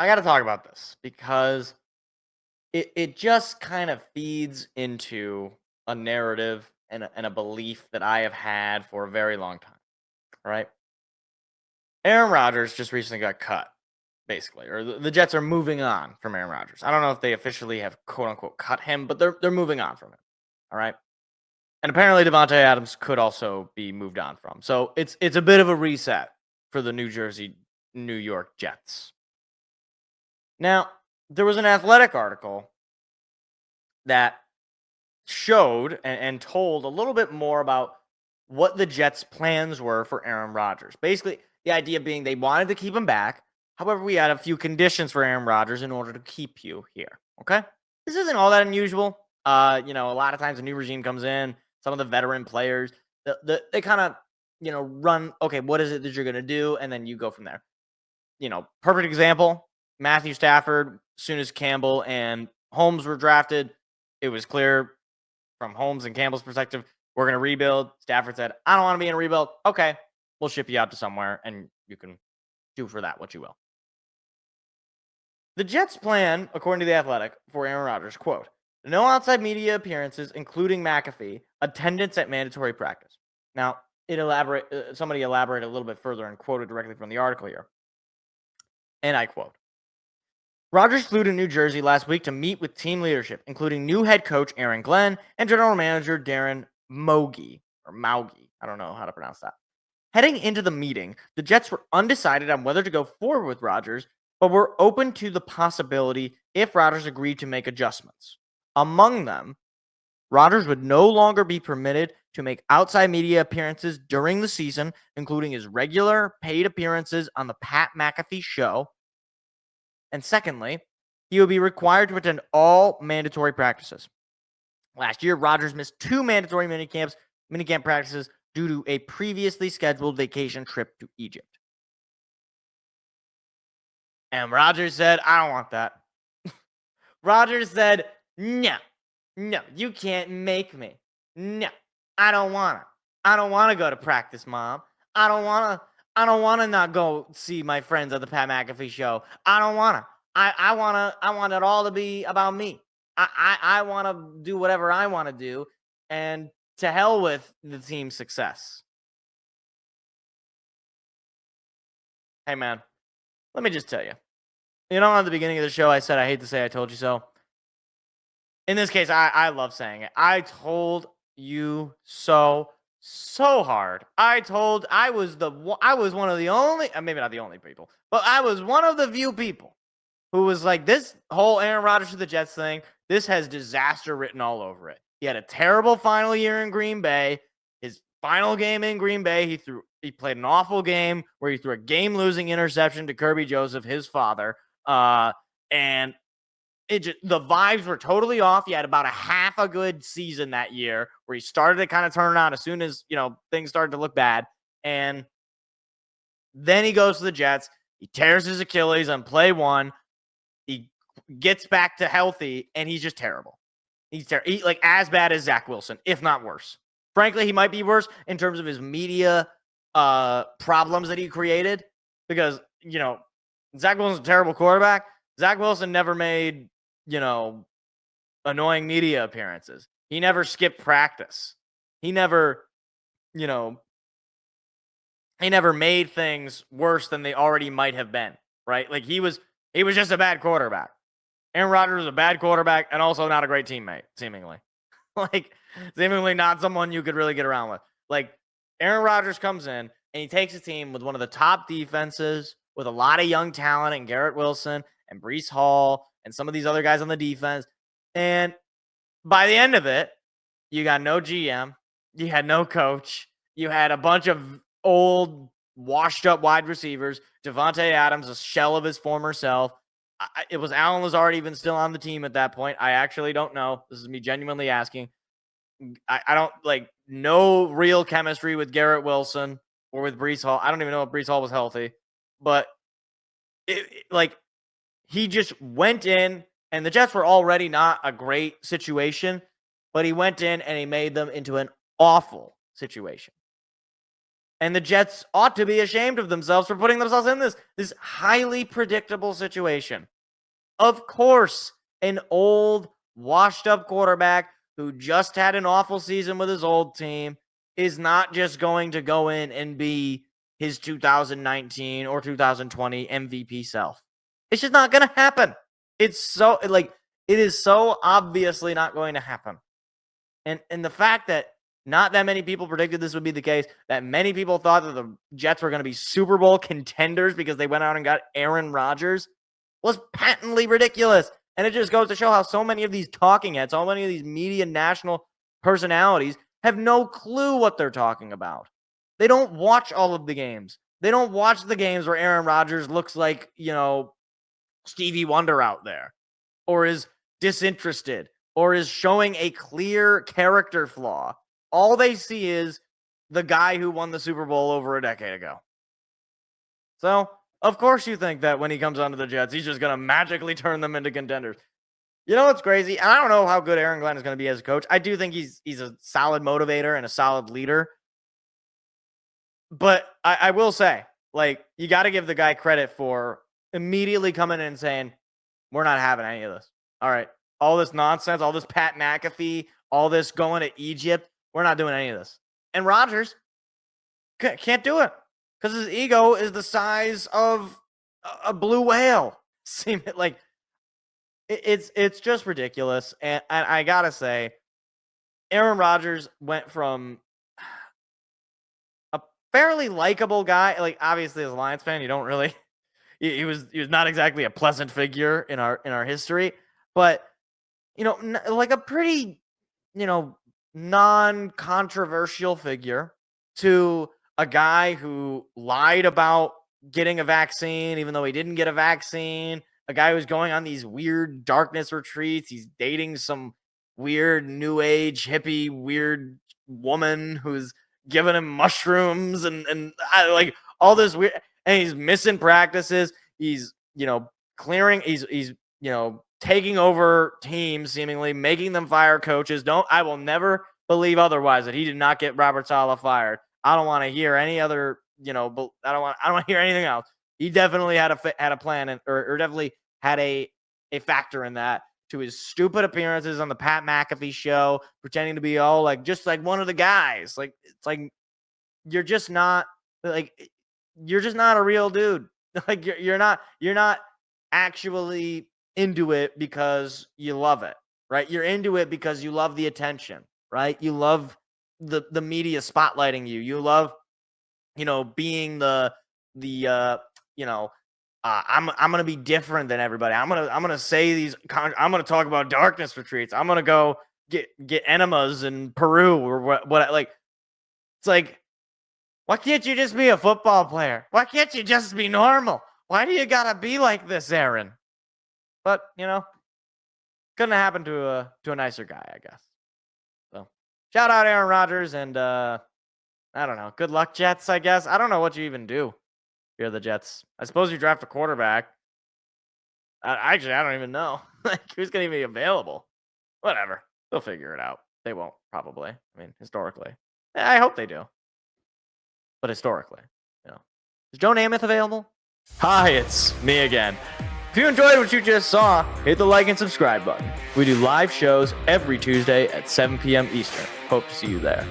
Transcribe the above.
I got to talk about this because it just kind of feeds into a narrative and a belief that I have had for a very long time. Right? Aaron Rodgers just recently got cut, basically, or the Jets are moving on from Aaron Rodgers. I don't know if they officially have quote unquote cut him, but they're moving on from him. All right. And apparently Devontae Adams could also be moved on from. So it's a bit of a reset for the New York Jets. Now, there was an athletic article that showed and told a little bit more about what the Jets' plans were for Aaron Rodgers. Basically, the idea being they wanted to keep him back. However, we had a few conditions for Aaron Rodgers in order to keep you here. Okay? This isn't all that unusual. A lot of times a new regime comes in, some of the veteran players, they kind of, run, okay, what is it that you're going to do? And then you go from there. Perfect example, Matthew Stafford, as soon as Campbell and Holmes were drafted, it was clear from Holmes and Campbell's perspective, we're going to rebuild. Stafford said, I don't want to be in a rebuild. Okay, we'll ship you out to somewhere and you can do for that what you will. The Jets' plan, according to The Athletic, for Aaron Rodgers, quote, no outside media appearances, including McAfee, attendance at mandatory practice. Now, somebody elaborated a little bit further and quoted directly from the article here. And I quote, Rodgers flew to New Jersey last week to meet with team leadership, including new head coach Aaron Glenn and general manager Darren Mogi, or Maugi. I don't know how to pronounce that. Heading into the meeting, the Jets were undecided on whether to go forward with Rodgers, but were open to the possibility if Rodgers agreed to make adjustments. Among them, Rodgers would no longer be permitted to make outside media appearances during the season, including his regular paid appearances on the Pat McAfee show. And secondly, he will be required to attend all mandatory practices. Last year, Rodgers missed 2 mandatory minicamp practices due to a previously scheduled vacation trip to Egypt. And Rodgers said, I don't want that. Rodgers said, no, you can't make me. No, I don't want to. I don't want to go to practice, Mom. I don't want to not go see my friends at the Pat McAfee show. I don't want to. I want it all to be about me. I want to do whatever I want to do, and to hell with the team's success. Hey, man, let me just tell you. At the beginning of the show, I said, I hate to say I told you so. In this case, I love saying it. I told you so hard. I was one of the only, maybe not the only people, but I was one of the few people who was like, this whole Aaron Rodgers to the Jets thing, this has disaster written all over it. He had a terrible final year in Green Bay. His final game in Green Bay, he played an awful game where he threw a game-losing interception to Kirby Joseph, his father. And the vibes were totally off. He had about a half a good season that year where he started to kind of turn around as soon as, things started to look bad. And then he goes to the Jets. He tears his Achilles on play 1. He gets back to healthy, and he's just terrible. He's like as bad as Zach Wilson, if not worse. Frankly, he might be worse in terms of his media problems that he created because, Zach Wilson's a terrible quarterback. Zach Wilson never made, annoying media appearances. He never skipped practice. He never made things worse than they already might have been, right? Like he was just a bad quarterback. Aaron Rodgers was a bad quarterback and also not a great teammate, seemingly. Seemingly not someone you could really get around with. Like, Aaron Rodgers comes in and he takes a team with one of the top defenses with a lot of young talent and Garrett Wilson and Breece Hall and some of these other guys on the defense. And by the end of it, you got no GM. You had no coach. You had a bunch of old, washed-up wide receivers. Devontae Adams, a shell of his former self. It was Allen Lazard even still on the team at that point. I actually don't know. This is me genuinely asking. I don't, no real chemistry with Garrett Wilson or with Breece Hall. I don't even know if Breece Hall was healthy. But, he just went in, and the Jets were already not a great situation, but he went in and he made them into an awful situation. And the Jets ought to be ashamed of themselves for putting themselves in this highly predictable situation. Of course, an old, washed-up quarterback who just had an awful season with his old team is not just going to go in and be his 2019 or 2020 MVP self. It's just not going to happen. It is so obviously not going to happen. And the fact that not that many people predicted this would be the case, that many people thought that the Jets were going to be Super Bowl contenders because they went out and got Aaron Rodgers, was patently ridiculous. And it just goes to show how so many of these talking heads, so many of these media national personalities have no clue what they're talking about. They don't watch all of the games. They don't watch the games where Aaron Rodgers looks like, Stevie Wonder out there, or is disinterested, or is showing a clear character flaw. All they see is the guy who won the Super Bowl over a decade ago. So, of course you think that when he comes onto the Jets, he's just going to magically turn them into contenders. You know what's crazy? And I don't know how good Aaron Glenn is going to be as a coach. I do think he's a solid motivator and a solid leader. But I will say, you got to give the guy credit for immediately coming in and saying, we're not having any of this. All right. All this nonsense, all this Pat McAfee, all this going to Egypt, we're not doing any of this. And Rodgers can't do it because his ego is the size of a blue whale. It's just ridiculous. And I got to say, Aaron Rodgers went from a fairly likable guy. Obviously, as a Lions fan, you don't really he was not exactly a pleasant figure in our history, but a pretty non-controversial figure to a guy who lied about getting a vaccine even though he didn't get a vaccine, a guy who's going on these weird darkness retreats, he's dating some weird new age hippie weird woman who's giving him mushrooms and all this weird, and he's missing practices, he's clearing, he's taking over teams, seemingly making them fire coaches. I will never believe otherwise that he did not get Robert Saleh fired. I don't want to hear any other, I don't want to hear anything else. He definitely had a plan or definitely had a factor in that, to his stupid appearances on the Pat McAfee show, pretending to be just like one of the guys. You're just not a real dude. You're not actually into it because you love it, right? You're into it because you love the attention, right? You love the media spotlighting you. You love, being I'm going to be different than everybody. I'm going to say I'm going to talk about darkness retreats. I'm going to go get enemas in Peru or what it's why can't you just be a football player? Why can't you just be normal? Why do you got to be like this, Aaron? But, couldn't happen to a nicer guy, I guess. So, shout out Aaron Rodgers, and I don't know. Good luck, Jets, I guess. I don't know what you even do if you're the Jets. I suppose you draft a quarterback. I don't even know. Who's going to be available? Whatever. They'll figure it out. They won't, probably. I mean, historically. I hope they do. But historically, Is Joe Namath available? Hi, it's me again. If you enjoyed what you just saw, hit the like and subscribe button. We do live shows every Tuesday at 7 p.m. Eastern. Hope to see you there.